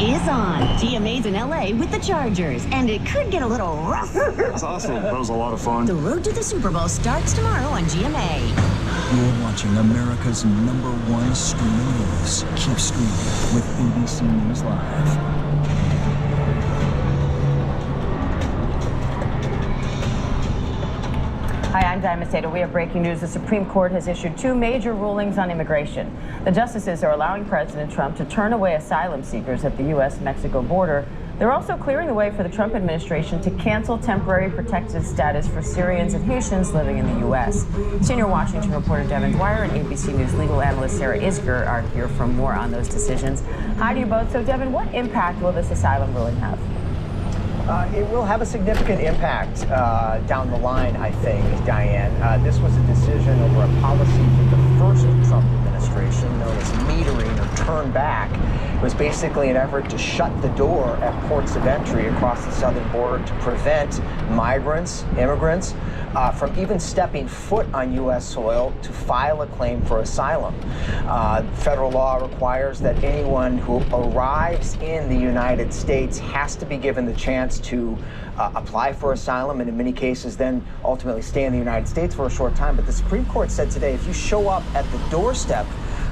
is on. GMA's in LA with the Chargers, and it could get a little rough. That's awesome. That was a lot of fun. The road to the Super Bowl starts tomorrow on GMA. You're watching America's #1 streaming news. Keep streaming with ABC News Live. Hi, I'm Diana Macedo. We have breaking news. The Supreme Court has issued 2 major rulings on immigration. The justices are allowing President Trump to turn away asylum seekers at the U.S.-Mexico border. They're also clearing the way for the Trump administration to cancel temporary protected status for Syrians and Haitians living in the U.S. Senior Washington reporter Devin Dwyer and ABC News legal analyst Sarah Isger are here for more on those decisions. Hi to you both. So, Devin, what impact will this asylum ruling have? It will have a significant impact down the line, I think, Diane. This was a decision over a policy from the first Trump administration known as metering or turn back. It was basically an effort to shut the door at ports of entry across the southern border to prevent migrants, immigrants, from even stepping foot on U.S. soil to file a claim for asylum. Federal law requires that anyone who arrives in the United States has to be given the chance to apply for asylum, and in many cases then ultimately stay in the United States for a short time. But the Supreme Court said today, if you show up at the doorstep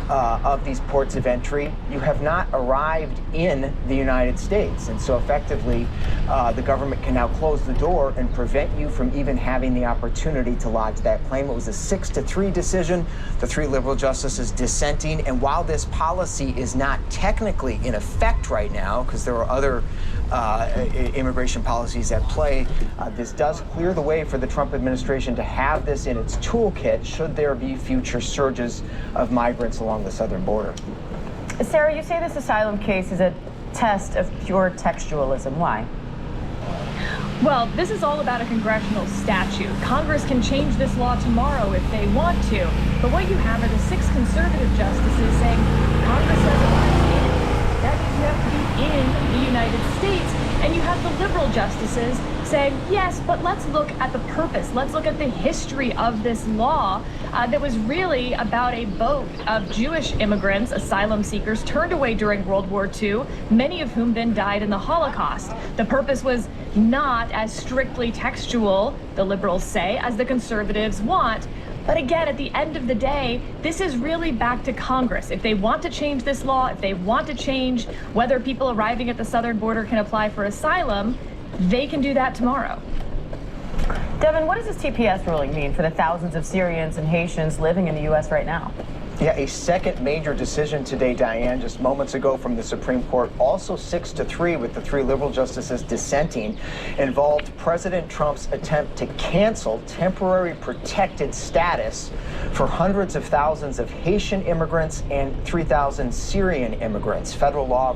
of these ports of entry, you have not arrived in the United States. And so effectively, the government can now close the door and prevent you from even having the opportunity to lodge that claim. It was a 6-3 decision, the 3 liberal justices dissenting. And while this policy is not technically in effect right now, because there are other immigration policies at play, this does clear the way for the Trump administration to have this in its toolkit should there be future surges of migrants along the southern border. Sarah, you say this asylum case is a test of pure textualism. Why? Well, this is all about a congressional statute. Congress can change this law tomorrow if they want to. But what you have are the 6 conservative justices saying Congress has arrived in. That means you have to be in the United States. And you have the liberal justices saying, yes, but let's look at the purpose. Let's look at the history of this law that was really about a boat of Jewish immigrants, asylum seekers, turned away during World War II, many of whom then died in the Holocaust. The purpose was not as strictly textual, the liberals say, as the conservatives want. But again, at the end of the day, this is really back to Congress. If they want to change this law, if they want to change whether people arriving at the southern border can apply for asylum, they can do that tomorrow. Devin, what does this TPS ruling mean for the thousands of Syrians and Haitians living in the U.S. right now? Yeah, a second major decision today, Diane, just moments ago from the Supreme Court, also 6-3 with the 3 liberal justices dissenting, involved President Trump's attempt to cancel temporary protected status for hundreds of thousands of Haitian immigrants and 3,000 Syrian immigrants. Federal law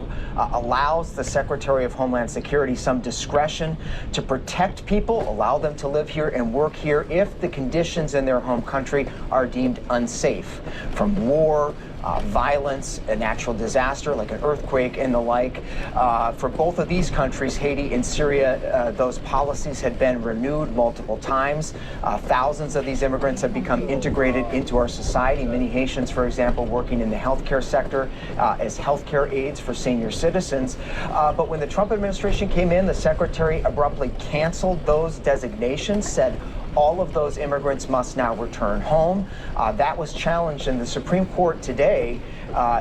allows the Secretary of Homeland Security some discretion to protect people, allow them to live here and work here if the conditions in their home country are deemed unsafe, from war, violence, a natural disaster like an earthquake and the like. For both of these countries, Haiti and Syria, those policies had been renewed multiple times. Thousands of these immigrants have become integrated into our society. Many Haitians, for example, working in the healthcare sector as healthcare aides for senior citizens. But when the Trump administration came in, the secretary abruptly canceled those designations, said all of those immigrants must now return home. That was challenged, and the Supreme Court today,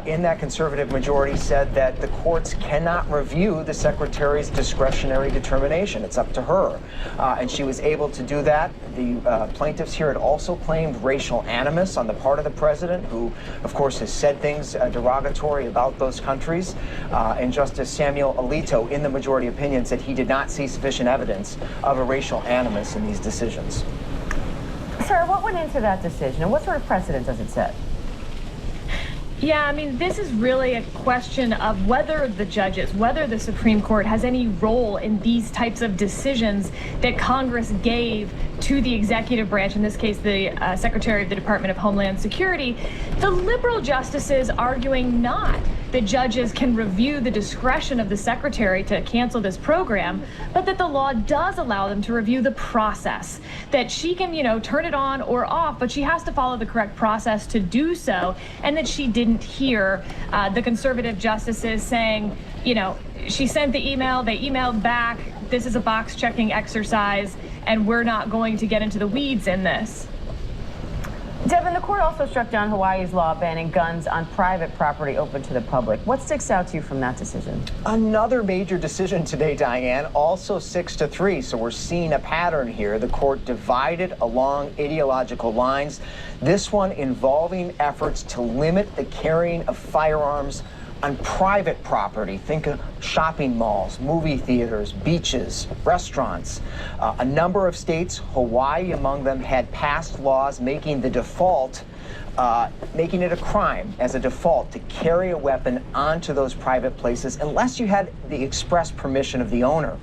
in that conservative majority, said that the courts cannot review the secretary's discretionary determination. It's up to her. And she was able to do that. The plaintiffs here had also claimed racial animus on the part of the president, who, of course, has said things derogatory about those countries. And Justice Samuel Alito, in the majority opinion, said he did not see sufficient evidence of a racial animus in these decisions. Sarah, what went into that decision, and what sort of precedent does it set? Yeah, I mean, this is really a question of whether the judges, whether the Supreme Court has any role in these types of decisions that Congress gave to the executive branch, in this case, the Secretary of the Department of Homeland Security. The liberal justices arguing not. the judges can review the discretion of the secretary to cancel this program, but that the law does allow them to review the process, that she can, turn it on or off, but she has to follow the correct process to do so, and that she didn't hear the conservative justices saying, she sent the email, they emailed back, this is a box checking exercise, and we're not going to get into the weeds in this. Devin, the court also struck down Hawaii's law banning guns on private property open to the public. What sticks out to you from that decision? Another major decision today, Diane, also 6-3. So we're seeing a pattern here. The court divided along ideological lines. This one involving efforts to limit the carrying of firearms on private property. Think of shopping malls, movie theaters, beaches, restaurants. A number of states, Hawaii among them, had passed laws making the default, making it a crime as a default to carry a weapon onto those private places unless you had the express permission of the owner.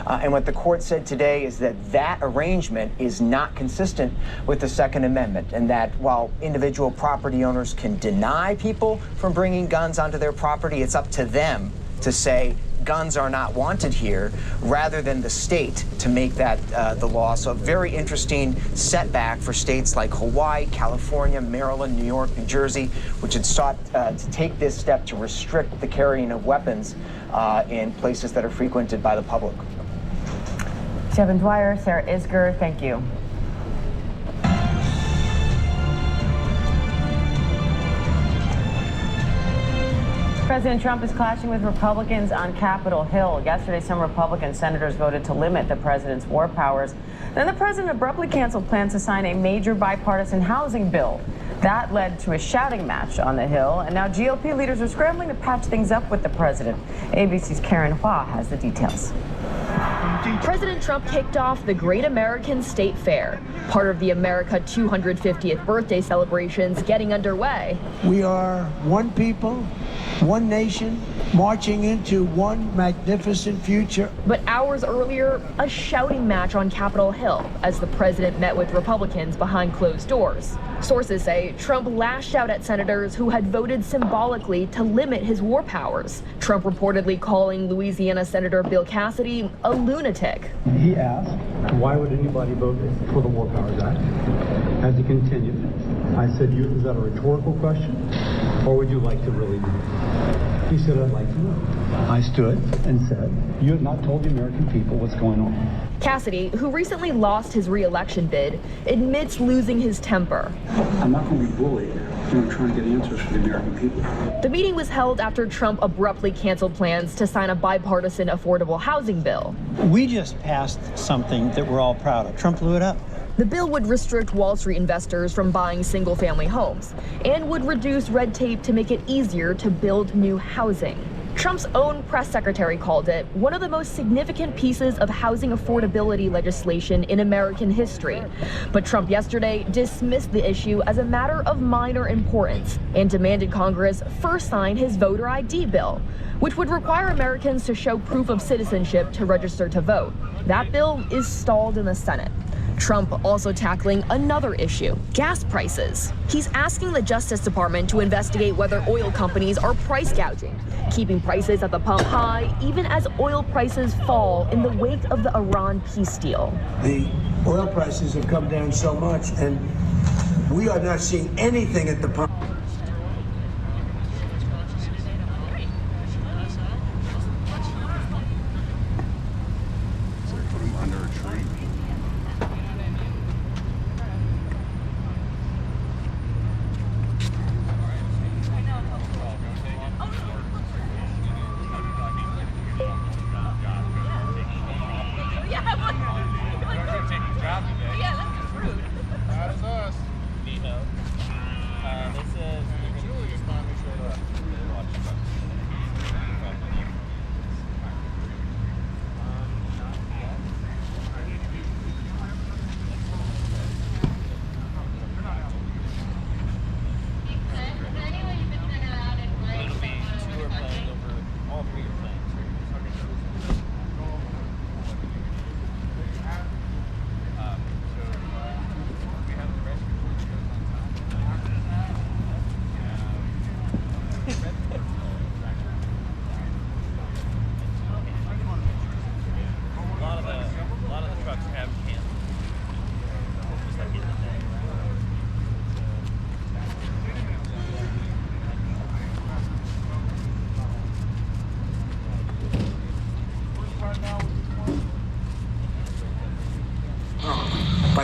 And what the court said today is that that arrangement is not consistent with the Second Amendment, and that while individual property owners can deny people from bringing guns onto their property, it's up to them to say guns are not wanted here, rather than the state to make that the law. So a very interesting setback for states like Hawaii, California, Maryland, New York, New Jersey, which had sought to take this step to restrict the carrying of weapons in places that are frequented by the public. Devin Dwyer, Sarah Isger, thank you. President Trump is clashing with Republicans on Capitol Hill. Yesterday, some Republican senators voted to limit the president's war powers. Then the president abruptly canceled plans to sign a major bipartisan housing bill. That led to a shouting match on the Hill, and now GOP leaders are scrambling to patch things up with the president. ABC's Karen Hua has the details. President Trump kicked off the Great American State Fair, part of the America 250th birthday celebrations getting underway. We are one people, one nation, marching into one magnificent future. But hours earlier, a shouting match on Capitol Hill as the president met with Republicans behind closed doors. Sources say Trump lashed out at senators who had voted symbolically to limit his war powers. Trump reportedly calling Louisiana Senator Bill Cassidy a lunatic. He asked, why would anybody vote for the War Powers Act? As he continued, I said, is that a rhetorical question, or would you like to really know? He said, I'd like to know. I stood and said, you have not told the American people what's going on. Cassidy, who recently lost his re-election bid, admits losing his temper. I'm not going to be bullied. I'm trying to get answers for the American people. The meeting was held after Trump abruptly canceled plans to sign a bipartisan affordable housing bill. We just passed something that we're all proud of. Trump blew it up. The bill would restrict Wall Street investors from buying single-family homes and would reduce red tape to make it easier to build new housing. Trump's own press secretary called it one of the most significant pieces of housing affordability legislation in American history. But Trump yesterday dismissed the issue as a matter of minor importance and demanded Congress first sign his voter ID bill, which would require Americans to show proof of citizenship to register to vote. That bill is stalled in the Senate. Trump also tackling another issue, gas prices. He's asking the Justice Department to investigate whether oil companies are price gouging, keeping prices at the pump high even as oil prices fall in the wake of the Iran peace deal. The oil prices have come down so much, and we are not seeing anything at the pump.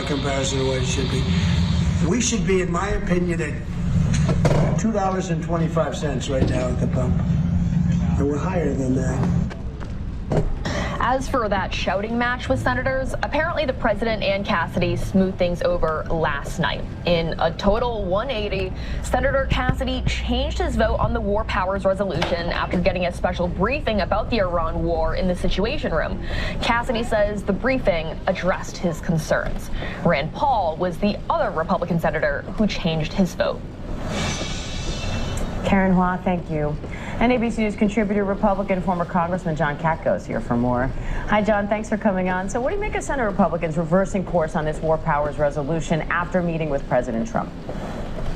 comparison to what it should be. We should be, in my opinion, at $2.25 right now at the pump. And we're higher than that. As for that shouting match with senators, apparently the president and Cassidy smoothed things over last night. In a total 180, Senator Cassidy changed his vote on the War Powers Resolution after getting a special briefing about the Iran war in the Situation Room. Cassidy says the briefing addressed his concerns. Rand Paul was the other Republican senator who changed his vote. Karen Hua, thank you. And ABC News contributor, Republican, former Congressman John Katko is here for more. Hi, John. Thanks for coming on. So what do you make of Senate Republicans reversing course on this War Powers Resolution after meeting with President Trump?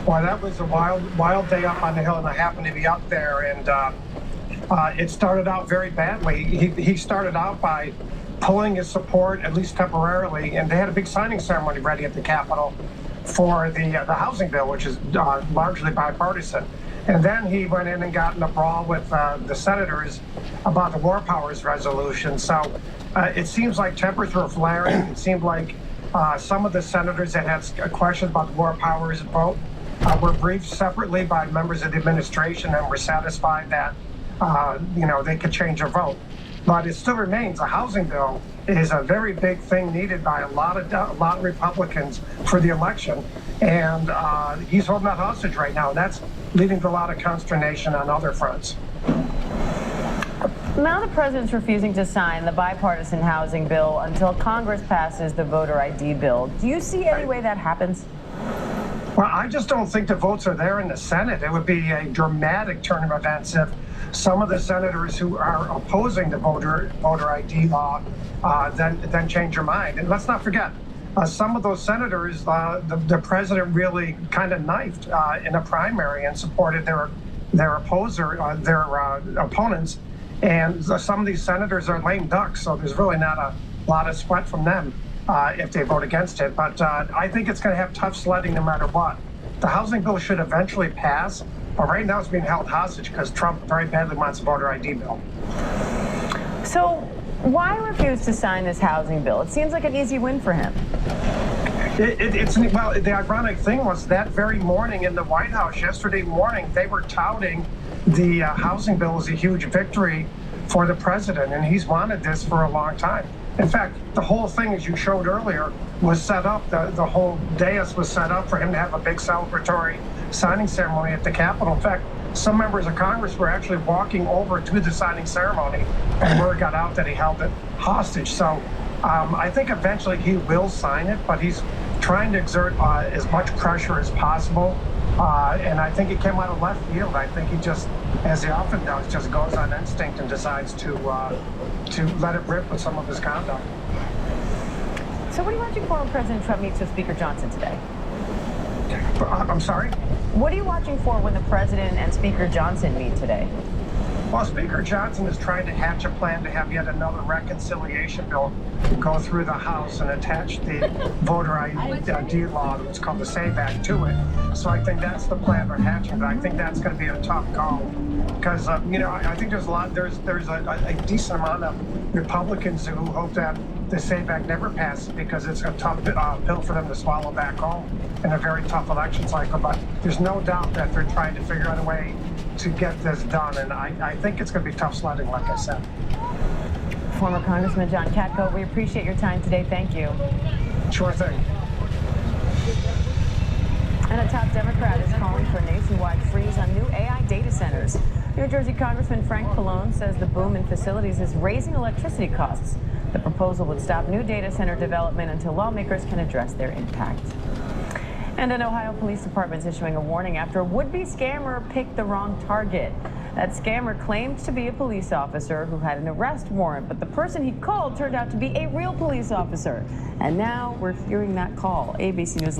Well, that was a wild day up on the Hill, and I happened to be up there, and it started out very badly. He started out by pulling his support, at least temporarily, and they had a big signing ceremony ready at the Capitol for the housing bill, which is largely bipartisan. And then he went in and got in a brawl with the senators about the War Powers Resolution. So it seems like tempers were flaring. It seemed like some of the senators that had questions about the War Powers vote were briefed separately by members of the administration and were satisfied that they could change their vote. But it still remains a housing bill is a very big thing needed by a lot of Republicans for the election, and he's holding that hostage right now. And that's leading to a lot of consternation on other fronts. Now the president's refusing to sign the bipartisan housing bill until Congress passes the voter ID bill. Do you see any way that happens? Well, I just don't think the votes are there in the Senate. It would be a dramatic turn of events if some of the senators who are opposing the voter ID law then change their mind. And let's not forget, some of those senators, the president really kind of knifed in a primary and supported their opponents. And some of these senators are lame ducks, so there's really not a lot of sweat from them if they vote against it. But I think it's going to have tough sledding no matter what. The housing bill should eventually pass, but right now it's being held hostage because Trump very badly wants a voter ID bill. So why refuse to sign this housing bill? It seems like an easy win for him. Well, the ironic thing was that very morning in the White House, yesterday morning, they were touting the housing bill as a huge victory for the president, and he's wanted this for a long time. In fact, the whole thing, as you showed earlier, was set up, the whole dais was set up for him to have a big celebratory signing ceremony at the Capitol. In fact, some members of Congress were actually walking over to the signing ceremony, and word got out that he held it hostage. So I think eventually he will sign it, but he's trying to exert as much pressure as possible. And I think it came out of left field. I think he just, as he often does, just goes on instinct and decides to let it rip with some of his conduct. So what are you watching for when President Trump meets with Speaker Johnson today? I'm sorry? What are you watching for when the president and Speaker Johnson meet today? Well, Speaker Johnson is trying to hatch a plan to have yet another reconciliation bill go through the House and attach the voter ID law, what's called the SAVE Act, to it. So I think that's the plan they're hatching, but I think that's going to be a tough call because I think there's a decent amount of Republicans who hope that the SAVE Act never passes because it's a tough pill for them to swallow back home in a very tough election cycle. But there's no doubt that they're trying to figure out a way to get this done, and I think it's going to be tough sledding, like I said. Former Congressman John Katko, we appreciate your time today. Thank you. Sure thing. And a top Democrat is calling for a nationwide freeze on new AI data centers. New Jersey Congressman Frank Pallone says the boom in facilities is raising electricity costs. The proposal would stop new data center development until lawmakers can address their impact. And an Ohio Police Department is issuing a warning after a would-be scammer picked the wrong target. That scammer claimed to be a police officer who had an arrest warrant, but the person he called turned out to be a real police officer. And now we're hearing that call. ABC News